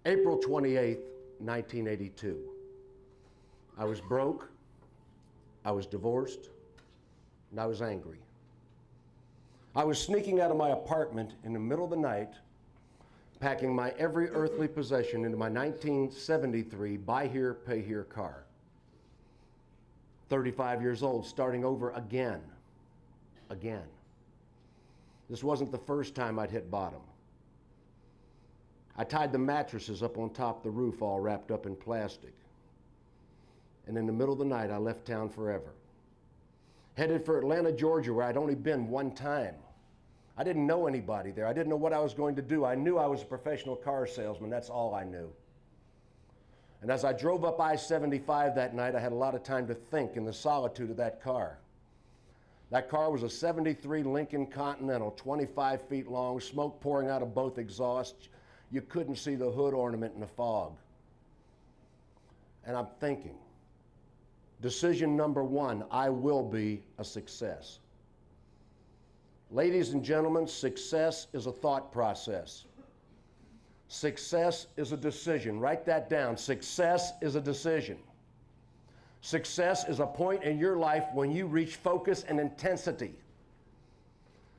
April 28th, 1982. I was broke, I was divorced, and I was angry. I was sneaking out of my apartment in the middle of the night, packing my every earthly possession into my 1973 buy here, pay here car. 35 years old, starting over again. This wasn't the first time I'd hit bottom. I tied the mattresses up on top of the roof, all wrapped up in plastic. And in the middle of the night, I left town forever. Headed for Atlanta, Georgia, where I'd only been one time. I didn't know anybody there. I didn't know what I was going to do. I knew I was a professional car salesman. That's all I knew. And as I drove up I-75 that night, I had a lot of time to think in the solitude of that car. That car was a 73 Lincoln Continental, 25 feet long, smoke pouring out of both exhausts. You couldn't see the hood ornament in the fog. And I'm thinking, decision number one, I will be a success. Ladies and gentlemen, success is a thought process. Success is a decision. Write that down. Success is a decision. Success is a point in your life when you reach focus and intensity.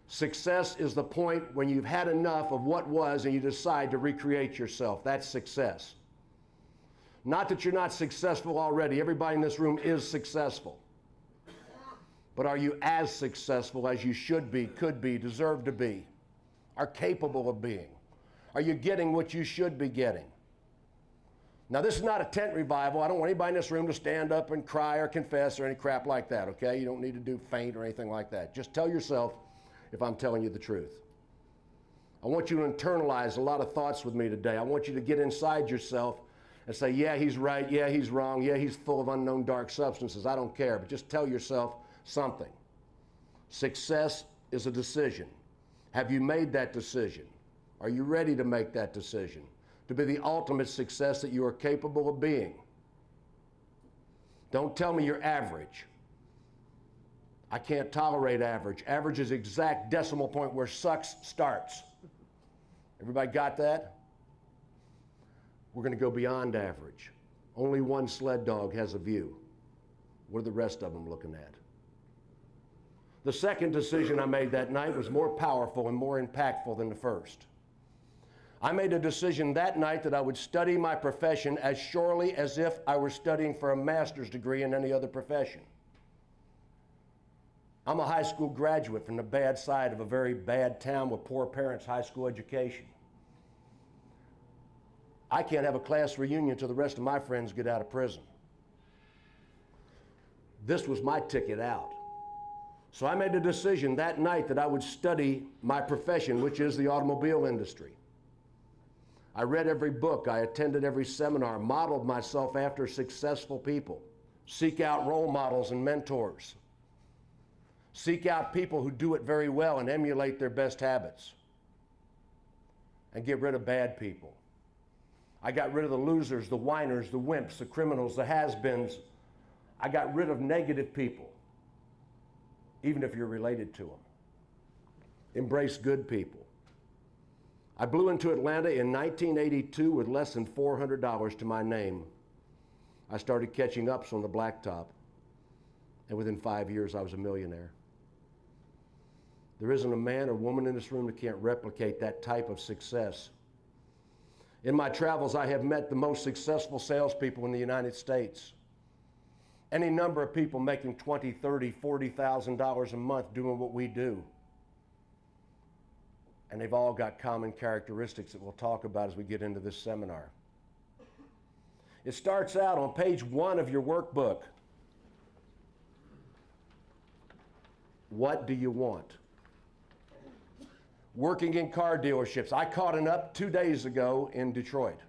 Success is the point when you've had enough of what was and you decide to recreate yourself. That's success. Not that you're not successful already. Everybody in this room is successful. But are you as successful as you should be, could be, deserve to be, are capable of being? Are you getting what you should be getting? Now, this is not a tent revival. I don't want anybody in this room to stand up and cry or confess or any crap like that, okay? You don't need to do faint or anything like that. Just tell yourself if I'm telling you the truth. I want you to internalize a lot of thoughts with me today. I want you to get inside yourself and say, yeah, he's right, yeah, he's wrong, yeah, he's full of unknown dark substances. I don't care, but just tell yourself something. Success is a decision. Have you made that decision? Are you ready to make that decision to be the ultimate success that you are capable of being? Don't tell me you're average. I can't tolerate average. Average is the exact decimal point where sucks starts. Everybody got that? We're going to go beyond average. Only one sled dog has a view. What are the rest of them looking at? The second decision I made that night was more powerful and more impactful than the first. I made a decision that night that I would study my profession as surely as if I were studying for a master's degree in any other profession. I'm a high school graduate from the bad side of a very bad town with poor parents' high school education. I can't have a class reunion until the rest of my friends get out of prison. This was my ticket out. So I made a decision that night that I would study my profession, which is the automobile industry. I read every book, I attended every seminar, modeled myself after successful people. Seek out role models and mentors. Seek out people who do it very well and emulate their best habits. And get rid of bad people. I got rid of the losers, the whiners, the wimps, the criminals, the has-beens. I got rid of negative people, even if you're related to them. Embrace good people. I blew into Atlanta in 1982 with less than $400 to my name. I started catching ups on the blacktop, and within 5 years I was a millionaire. There isn't a man or woman in this room that can't replicate that type of success. In my travels, I have met the most successful salespeople in the United States. Any number of people making $20,000, $30,000, $40,000 a month doing what we do. And they've all got common characteristics that we'll talk about as we get into this seminar. It starts out on page 1 of your workbook. What do you want? Working in car dealerships. I caught an up 2 days ago in Detroit.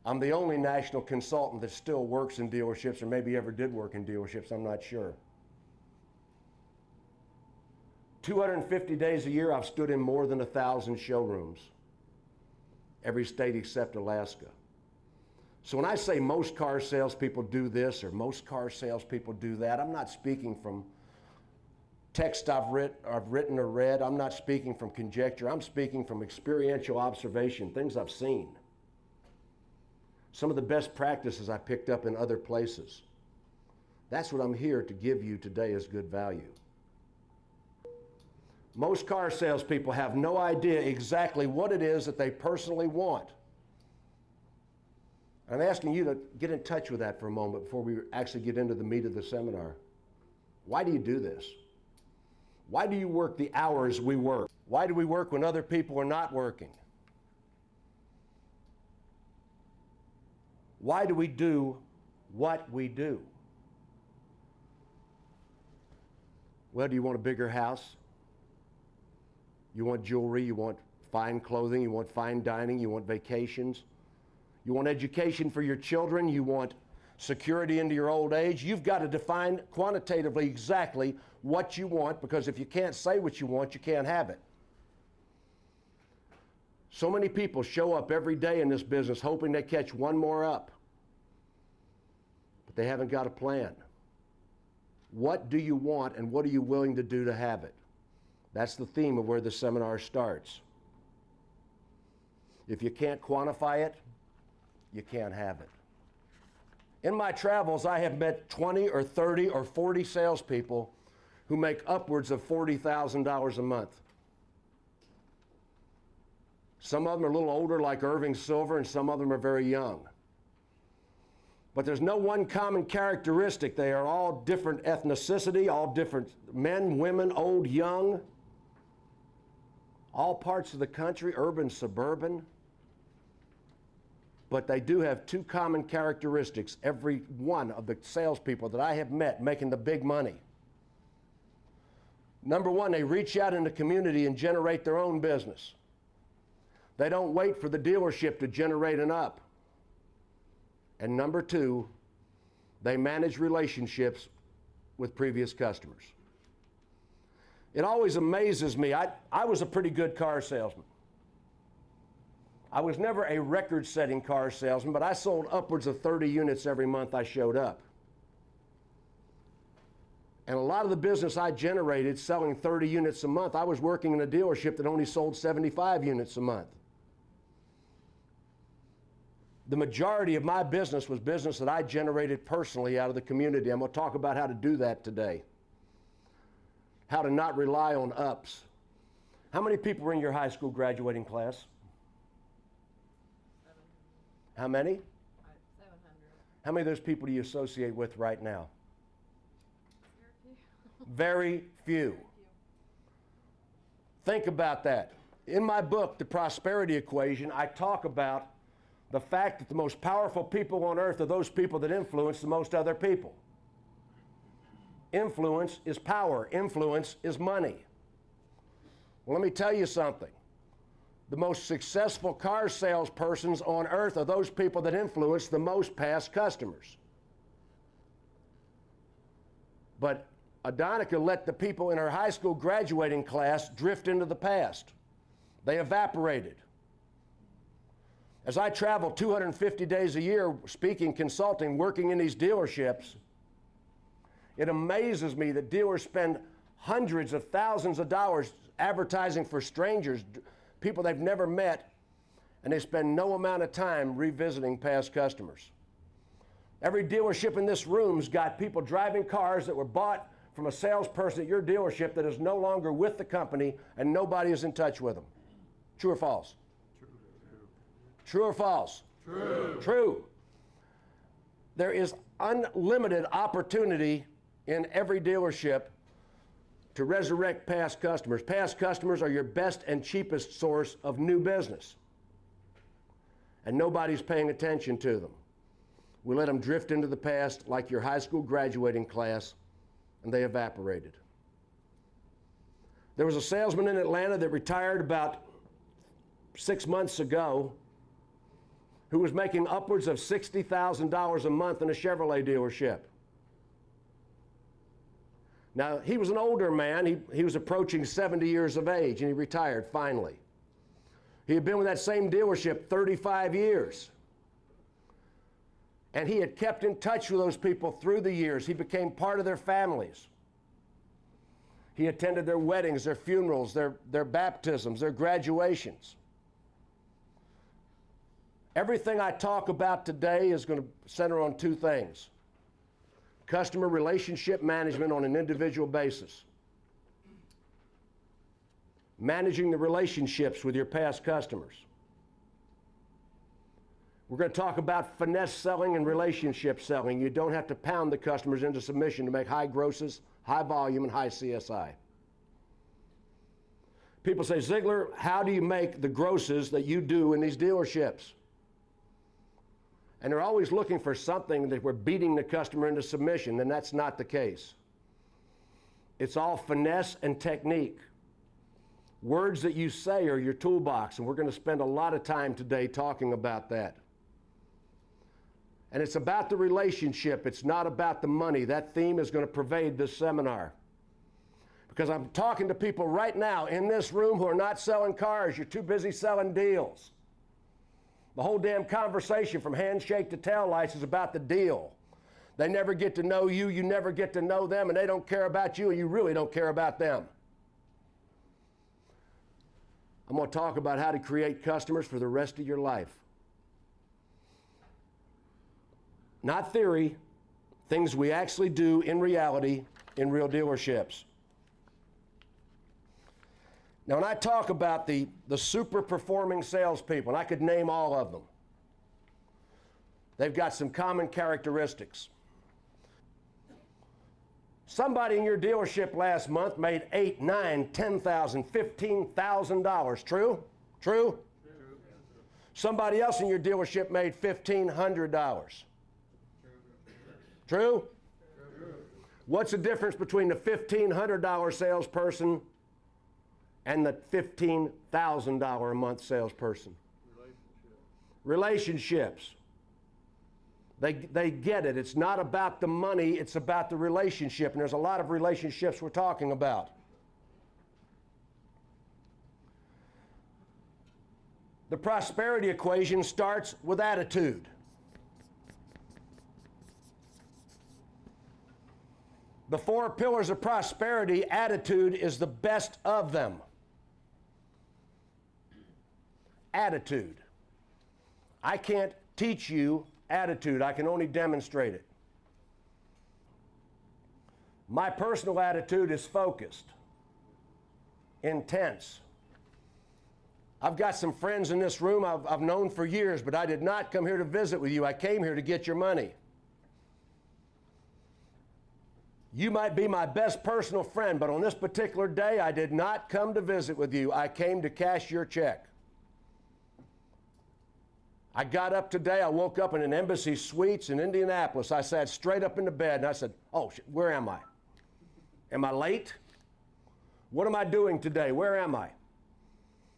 I'm the only national consultant that still works in dealerships, or maybe ever did work in dealerships, I'm not sure. 250 days a year, I've stood in more than 1,000 showrooms. Every state except Alaska. So when I say most car salespeople do this or most car salespeople do that, I'm not speaking from text I've written or read. I'm not speaking from conjecture. I'm speaking from experiential observation, things I've seen. Some of the best practices I picked up in other places. That's what I'm here to give you today as good value. Most car salespeople have no idea exactly what it is that they personally want. I'm asking you to get in touch with that for a moment before we actually get into the meat of the seminar. Why do you do this? Why do you work the hours we work? Why do we work when other people are not working? Why do we do what we do? Well, do you want a bigger house? You want jewelry, you want fine clothing, you want fine dining, you want vacations. You want education for your children, you want security into your old age. You've got to define quantitatively exactly what you want, because if you can't say what you want, you can't have it. So many people show up every day in this business hoping they catch one more up, but they haven't got a plan. What do you want and what are you willing to do to have it? That's the theme of where the seminar starts. If you can't quantify it, you can't have it. In my travels, I have met 20 or 30 or 40 salespeople who make upwards of $40,000 a month. Some of them are a little older, like Irving Silver, and some of them are very young. But there's no one common characteristic. They are all different ethnicity, all different men, women, old, young, all parts of the country, urban, suburban. But they do have two common characteristics, every one of the salespeople that I have met making the big money. Number one, they reach out in the community and generate their own business. They don't wait for the dealership to generate an up. And number two, they manage relationships with previous customers. It always amazes me. I was a pretty good car salesman. I was never a record-setting car salesman, but I sold upwards of 30 units every month I showed up. And a lot of the business I generated selling 30 units a month, I was working in a dealership that only sold 75 units a month. The majority of my business was business that I generated personally out of the community. I'm going to talk about how to do that today. How to not rely on ups. How many people were in your high school graduating class? 700. How many? 700. How many of those people do you associate with right now? Very few. Very few. Think about that. In my book, The Prosperity Equation, I talk about the fact that the most powerful people on earth are those people that influence the most other people. Influence is power. Influence is money. Well, let me tell you something. The most successful car salespersons on earth are those people that influence the most past customers. But Adonica let the people in her high school graduating class drift into the past. They evaporated. As I travel 250 days a year speaking, consulting, working in these dealerships, it amazes me that dealers spend hundreds of thousands of dollars advertising for strangers, people they've never met, and they spend no amount of time revisiting past customers. Every dealership in this room's got people driving cars that were bought from a salesperson at your dealership that is no longer with the company and nobody is in touch with them. True or false? True or false? True. True. There is unlimited opportunity in every dealership to resurrect past customers. Past customers are your best and cheapest source of new business. And nobody's paying attention to them. We let them drift into the past like your high school graduating class, and they evaporated. There was a salesman in Atlanta that retired about 6 months ago who was making upwards of $60,000 a month in a Chevrolet dealership. Now, he was an older man. He was approaching 70 years of age, and he retired finally. He had been with that same dealership 35 years. And he had kept in touch with those people through the years. He became part of their families. He attended their weddings, their funerals, their baptisms, their graduations. Everything I talk about today is going to center on two things: customer relationship management on an individual basis, managing the relationships with your past customers. We're going to talk about finesse selling and relationship selling. You don't have to pound the customers into submission to make high grosses, high volume, and high CSI. People say, Ziegler, how do you make the grosses that you do in these dealerships? And they're always looking for something that we're beating the customer into submission, and that's not the case. It's all finesse and technique. Words that you say are your toolbox, and we're going to spend a lot of time today talking about that. And it's about the relationship. It's not about the money. That theme is going to pervade this seminar. Because I'm talking to people right now in this room who are not selling cars. You're too busy selling deals. The whole damn conversation from handshake to tail lights is about the deal. They never get to know you, you never get to know them, and they don't care about you, and you really don't care about them. I'm going to talk about how to create customers for the rest of your life. Not theory, things we actually do in reality in real dealerships. Now, when I talk about the super performing salespeople, and I could name all of them, they've got some common characteristics. Somebody in your dealership last month made $8,000, $9,000, $10,000, $15,000. True? True? Somebody else in your dealership made $1,500. True? What's the difference between the $1,500 salesperson and the $15,000 a month salesperson? Relationships. They get it. It's not about the money, it's about the relationship. And there's a lot of relationships we're talking about. The prosperity equation starts with attitude. The 4 pillars of prosperity, attitude is the best of them. Attitude. I can't teach you attitude. I can only demonstrate it. My personal attitude is focused, intense. I've got some friends in this room I've known for years, but I did not come here to visit with you. I came here to get your money. You might be my best personal friend, but on this particular day, I did not come to visit with you. I came to cash your check. I got up today, I woke up in an Embassy Suites in Indianapolis. I sat straight up in the bed and I said, oh, where am I? Am I late? What am I doing today? Where am I?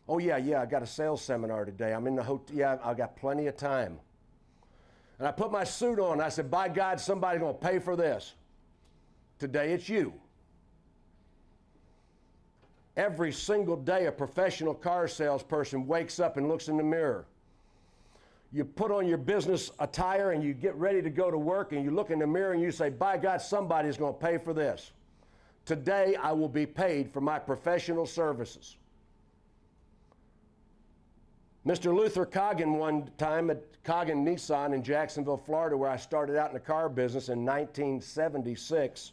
Oh, yeah, I got a sales seminar today. I'm in the hotel. Yeah, I got plenty of time. And I put my suit on and I said, by God, somebody's going to pay for this. Today it's you. Every single day a professional car salesperson wakes up and looks in the mirror. You put on your business attire and you get ready to go to work and you look in the mirror and you say, by God, somebody's going to pay for this. Today I will be paid for my professional services. Mr. Luther Coggin one time at Coggin Nissan in Jacksonville, Florida, where I started out in the car business in 1976,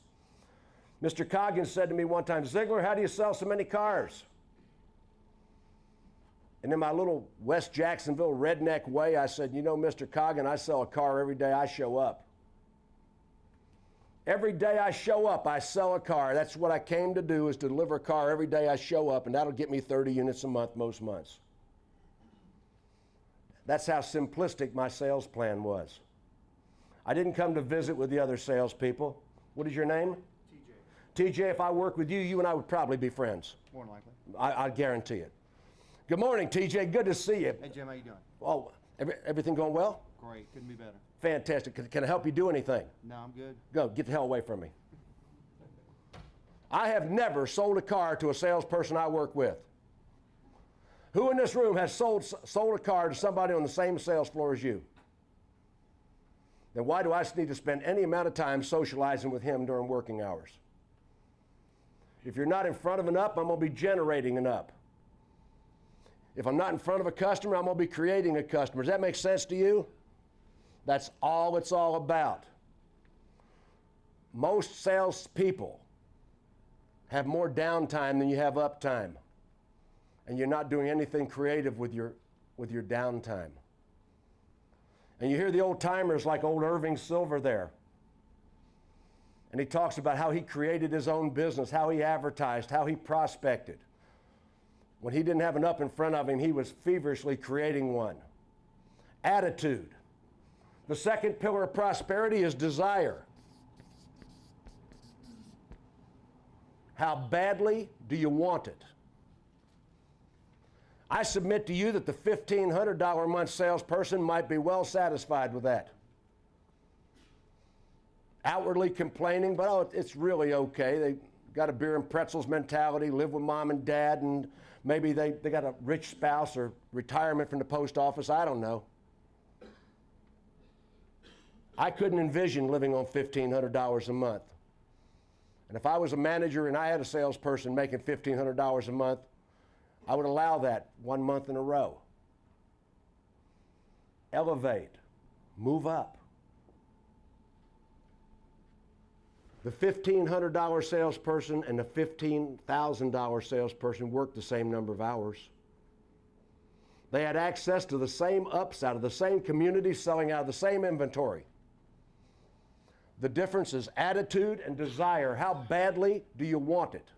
Mr. Coggin said to me one time, Ziegler, how do you sell so many cars? And in my little West Jacksonville redneck way, I said, you know, Mr. Coggin, I sell a car every day I show up. Every day I show up, I sell a car. That's what I came to do, is to deliver a car every day I show up, and that'll get me 30 units a month most months. That's how simplistic my sales plan was. I didn't come to visit with the other salespeople. What is your name? TJ. TJ, if I work with you, you and I would probably be friends. More than likely. I guarantee it. Good morning, TJ. Good to see you. Hey, Jim, how you doing? Oh, everything going well? Great. Couldn't be better. Fantastic. Can I help you do anything? No, I'm good. Go. Get the hell away from me. I have never sold a car to a salesperson I work with. Who in this room has sold a car to somebody on the same sales floor as you? Then why do I need to spend any amount of time socializing with him during working hours? If you're not in front of an up, I'm going to be generating an up. If I'm not in front of a customer, I'm going to be creating a customer. Does that make sense to you? That's all it's all about. Most salespeople have more downtime than you have uptime. And you're not doing anything creative with your downtime. And you hear the old timers like old Irving Silver there. And he talks about how he created his own business, how he advertised, how he prospected. When he didn't have an up in front of him, he was feverishly creating one. Attitude. The second pillar of prosperity is desire. How badly do you want it? I submit to you that the $1,500 a month salesperson might be well satisfied with that. Outwardly complaining, but oh, it's really okay. They got a beer and pretzels mentality, live with mom and dad, and maybe they got a rich spouse or retirement from the post office. I don't know. I couldn't envision living on $1,500 a month. And if I was a manager and I had a salesperson making $1,500 a month, I would allow that 1 month in a row. Elevate, move up. The $1,500 salesperson and the $15,000 salesperson worked the same number of hours. They had access to the same ups out of the same community, selling out of the same inventory. The difference is attitude and desire. How badly do you want it?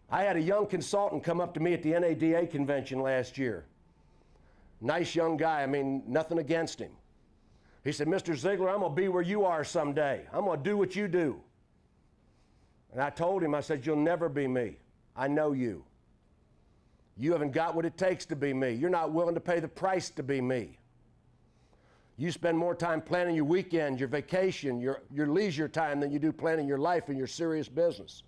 I had a young consultant come up to me at the NADA convention last year. Nice young guy, I mean, nothing against him. He said, Mr. Ziegler, I'm going to be where you are someday. I'm going to do what you do. And I told him, I said, you'll never be me. I know you. You haven't got what it takes to be me. You're not willing to pay the price to be me. You spend more time planning your weekend, your vacation, your leisure time than you do planning your life and your serious business.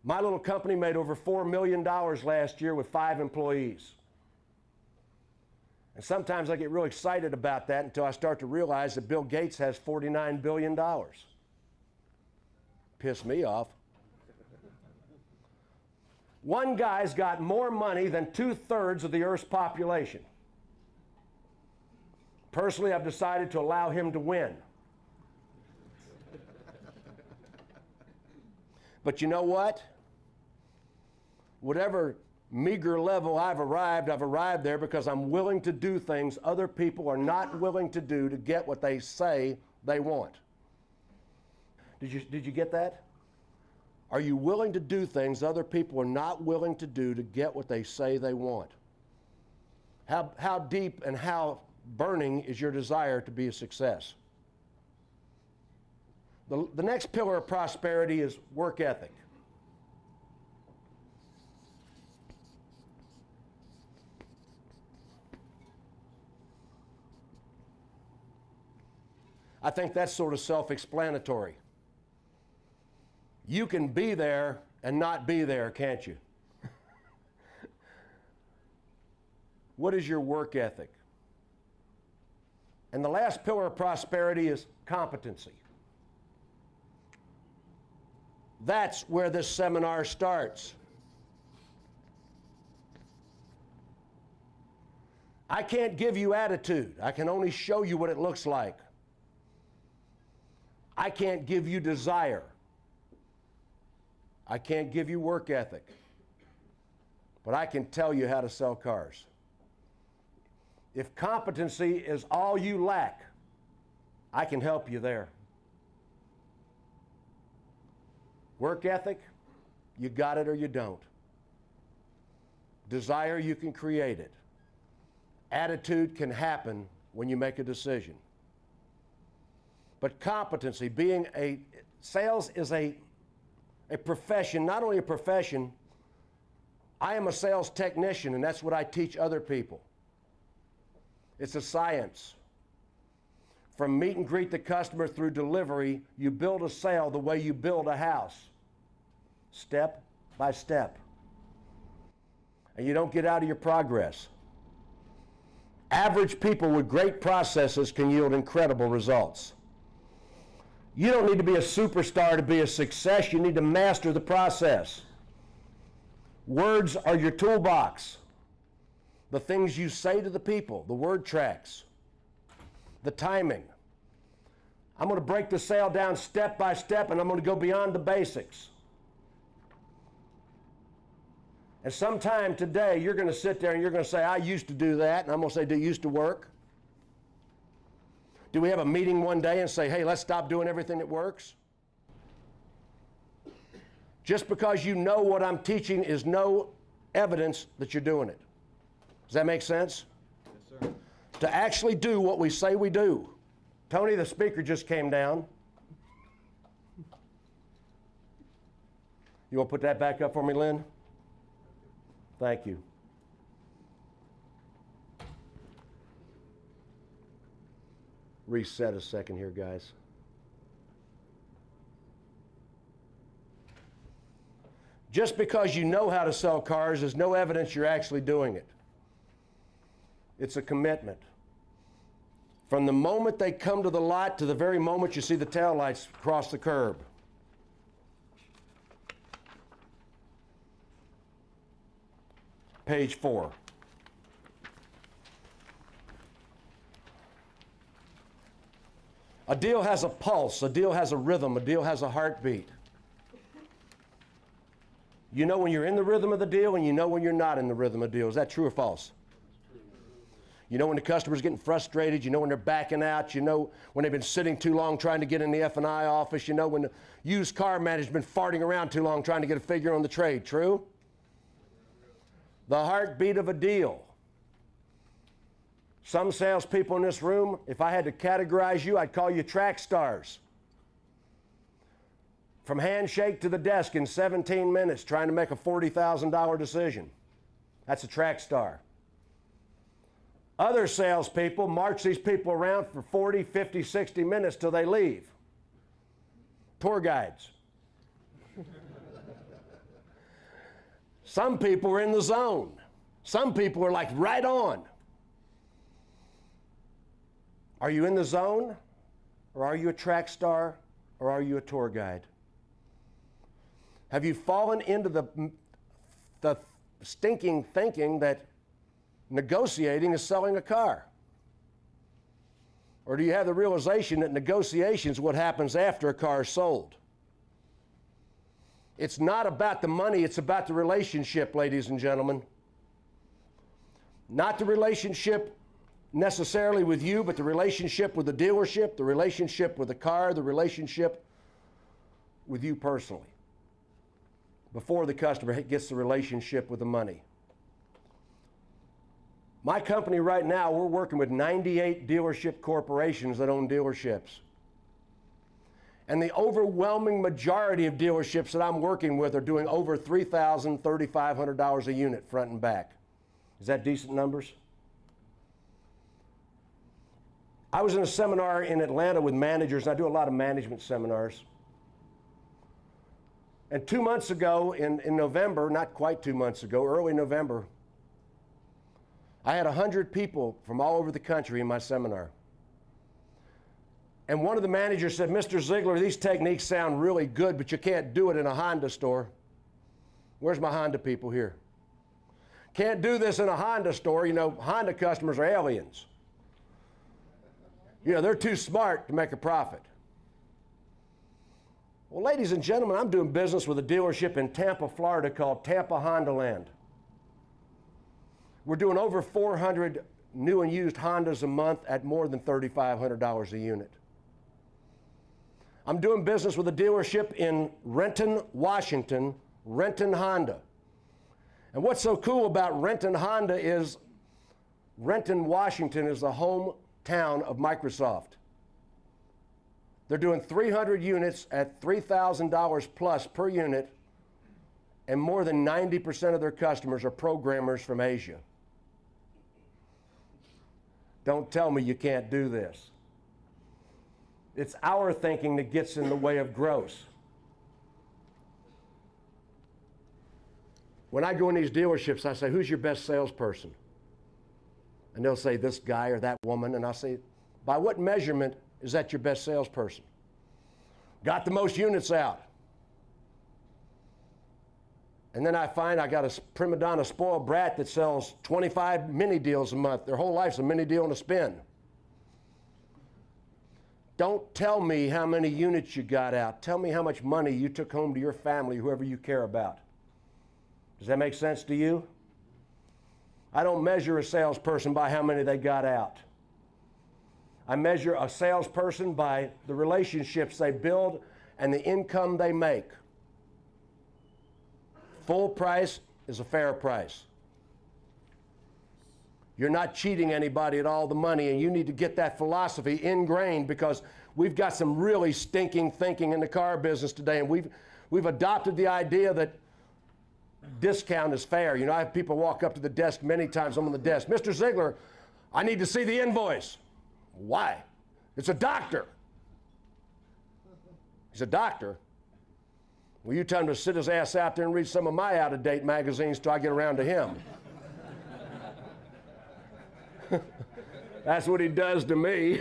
My little company made over $4 million last year with 5 employees. And sometimes I get real excited about that until I start to realize that Bill Gates has $49 billion. Piss me off. One guy's got more money than 2/3 of the Earth's population. Personally, I've decided to allow him to win. But you know what? Whatever meager level I've arrived there because I'm willing to do things other people are not willing to do to get what they say they want. Did you get that? Are you willing to do things other people are not willing to do to get what they say they want? How deep and how burning is your desire to be a success? The next pillar of prosperity is work ethic. I think that's sort of self-explanatory. You can be there and not be there, can't you? What is your work ethic? And the last pillar of prosperity is competency. That's where this seminar starts. I can't give you attitude. I can only show you what it looks like. I can't give you desire. I can't give you work ethic. But I can tell you how to sell cars. If competency is all you lack, I can help you there. Work ethic, you got it or you don't. Desire, you can create it. Attitude can happen when you make a decision. But competency, sales is a profession, not only a profession, I am a sales technician, and that's what I teach other people. It's a science. From meet and greet the customer through delivery, you build a sale the way you build a house, step by step. And you don't get out of your progress. Average people with great processes can yield incredible results. You don't need to be a superstar to be a success. You need to master the process. Words are your toolbox. The things you say to the people, the word tracks, the timing. I'm going to break the sale down step by step, and I'm going to go beyond the basics. And sometime today, you're going to sit there and you're going to say, I used to do that. And I'm going to say, do it used to work? Do we have a meeting one day and say, hey, let's stop doing everything that works? Just because you know what I'm teaching is no evidence that you're doing it. Does that make sense? Yes, sir. To actually do what we say we do. Tony, the speaker, just came down. You want to put that back up for me, Lynn? Thank you. Reset a second here, guys. Just because you know how to sell cars is no evidence you're actually doing it. It's a commitment. From the moment they come to the lot to the very moment you see the taillights cross the curb. Page 4. A deal has a pulse, a deal has a rhythm, a deal has a heartbeat. You know when you're in the rhythm of the deal and you know when you're not in the rhythm of the deal. Is that true or false? You know when the customer's getting frustrated, you know when they're backing out, you know when they've been sitting too long trying to get in the F&I office, you know when the used car manager's been farting around too long trying to get a figure on the trade. True? The heartbeat of a deal. Some salespeople in this room, if I had to categorize you, I'd call you track stars. From handshake to the desk in 17 minutes trying to make a $40,000 decision. That's a track star. Other salespeople march these people around for 40, 50, 60 minutes till they leave. Tour guides. Some people are in the zone. Some people are like right on. Are you in the zone? Or are you a track star? Or are you a tour guide? Have you fallen into the stinking thinking that negotiating is selling a car? Or do you have the realization that negotiation is what happens after a car is sold? It's not about the money, it's about the relationship, ladies and gentlemen. Not the relationship necessarily with you, but the relationship with the dealership, the relationship with the car, the relationship with you personally. Before the customer gets the relationship with the money. My company right now, we're working with 98 dealership corporations that own dealerships. And the overwhelming majority of dealerships that I'm working with are doing over $3,000, $3,500 a unit front and back. Is that decent numbers? I was in a seminar in Atlanta with managers, and I do a lot of management seminars. And 2 months ago, in November, not quite 2 months ago, early November, I had 100 people from all over the country in my seminar. And one of the managers said, Mr. Ziegler, these techniques sound really good, but you can't do it in a Honda store. Where's my Honda people here? Can't do this in a Honda store. You know, Honda customers are aliens. You know, they're too smart to make a profit. Well, ladies and gentlemen, I'm doing business with a dealership in Tampa, Florida called Tampa Honda Land. We're doing over 400 new and used Hondas a month at more than $3,500 a unit. I'm doing business with a dealership in Renton, Washington, Renton Honda. And what's so cool about Renton Honda is Renton, Washington is the hometown of Microsoft. They're doing 300 units at $3,000 plus per unit, and more than 90% of their customers are programmers from Asia. Don't tell me you can't do this. It's our thinking that gets in the way of growth. When I go in these dealerships, I say, who's your best salesperson? And they'll say, this guy or that woman. And I say, by what measurement is that your best salesperson? got the most units out. And then I find I got a prima donna spoiled brat that sells 25 mini deals a month. Their whole life's a mini deal and a spin. Don't tell me how many units you got out. Tell me how much money you took home to your family, whoever you care about. Does that make sense to you? I don't measure a salesperson by how many they got out. I measure a salesperson by the relationships they build and the income they make. Full price is a fair price. You're not cheating anybody at all the money, and you need to get that philosophy ingrained, because we've got some really stinking thinking in the car business today, and we've adopted the idea that discount is fair. You know, I have people walk up to the desk many times. I'm on the desk. Mr. Ziegler, I need to see the invoice. Why? It's a doctor. He's a doctor. Well, you tell him to sit his ass out there and read some of my out-of-date magazines till I get around to him. That's what he does to me.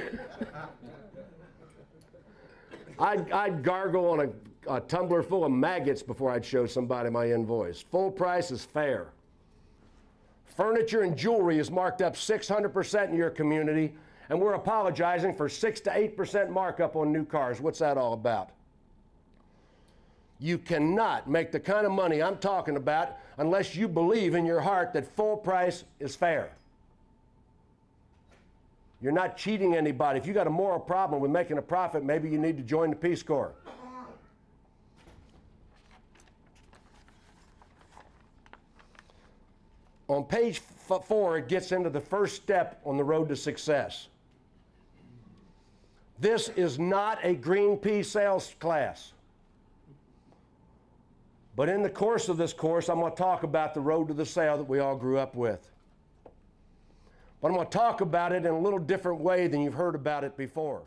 I'd gargle on a tumbler full of maggots before I'd show somebody my invoice. Full price is fair. Furniture and jewelry is marked up 600% in your community, and we're apologizing for 6 to 8% markup on new cars. What's that all about? You cannot make the kind of money I'm talking about unless you believe in your heart that full price is fair. You're not cheating anybody. If you got a moral problem with making a profit, maybe you need to join the Peace Corps. On page 4, it gets into the first step on the road to success. This is not a green pea sales class. But in the course of this course, I'm going to talk about the road to the sale that we all grew up with. But I'm going to talk about it in a little different way than you've heard about it before.